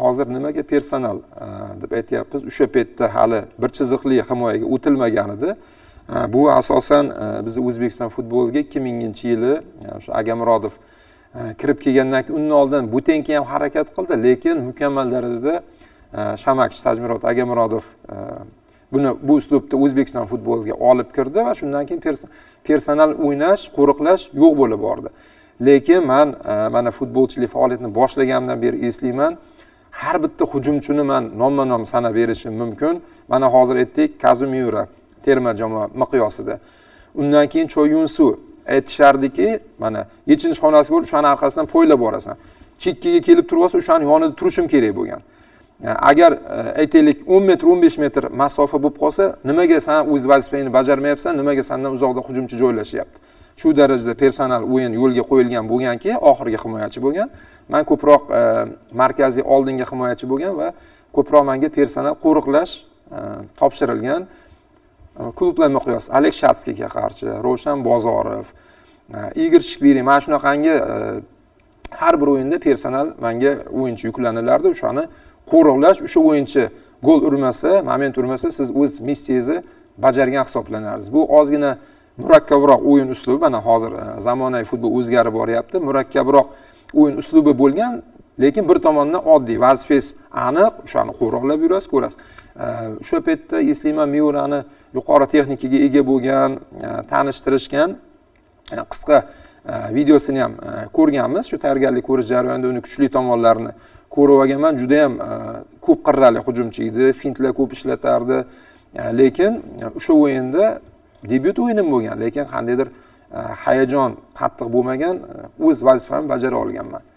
hozir nimaga personal deb aytyapmiz? O'sha paytda hali bir chiziqli himoyaga o'tilmagan edi. Bu asosan biz O'zbekiston futboliga 2000-yili o'sha Agamurodov kirib kelgandan keyin undan oldin Butenki ham harakat qildi, lekin mukammal darajada Shamakchi Tajmurod Agamurodov bu uslubda O'zbekiston futboliga olib kirdi va shundan keyin personal o'ynash, qo'riqlash yo'q bo'lib bordi. Lekin men mana futbolchilik faoliyatini boshlagandan beri eslayman, har bitta hujumchini men nomma-nom sanab berishim mumkin. Mana hozir aytdik, Kazumura terma jamoa miqyosida. Undan keyin Choyunsu aytishardiki, mana yechinish xonasi bor, o'shaning arkasidan poylab borasan. Chekkaga kelib turib olsa, o'shaning yonida turishim kerak bo'lgan. Agar aytaylik 10 metr, 15 metr masofa bo'lib qolsa, nimaga sen o'z vazifangni bajarmayapsan, nimaga sendan uzoqda hujumchi joylashyapti? Shu darajada personal o'yin yo'lga qo'yilgan bo'lganki, oxirgi himoyachi bo'lgan. Men ko'proq markaziy oldingi himoyachi bo'lgan va ko'proq menga personal qo'riqlash topshirilgan. Klublar miqyosi Alek Shatskiga qarshi, Rovshan Bozorov, Igor Shikviri, mana shunaqangi har bir o'yinda personal menga o'yinchi yuklanilardi. O'shani qo'riqlash, o'sha o'yinchi gol urmasa, moment urmasa, siz o'z missiyingizni bajargan hisoblanarsiz. Bu ozgina murakkabroq o'yin uslubi. Mana hozir zamonaviy futbol o'zgarib boryapti. Murakkabroq o'yin uslubi bo'lgan, lekin bir tomondan oddiy, vazifangiz aniq, o'shani qo'riqlab yurasiz, ko'rasiz. O'sha paytda eslayman, Miurani yuqori texnikaga ega bo'lgan, tanishtirishgan qisqa videosini ham ko'rganmiz. Shu tayyorgarlik ko'rish jarayonida uni kuchli tomonlarini ko'rib olganman. Juda ham ko'p qirrali hujumchi edi, fintlar ko'p ishlatardi. Lekin o'sha o'yinda debyut o'yinim bo'lgan, lekin qandaydir hayajon qattiq bo'lmagan, o'z vazifamni bajara olganman.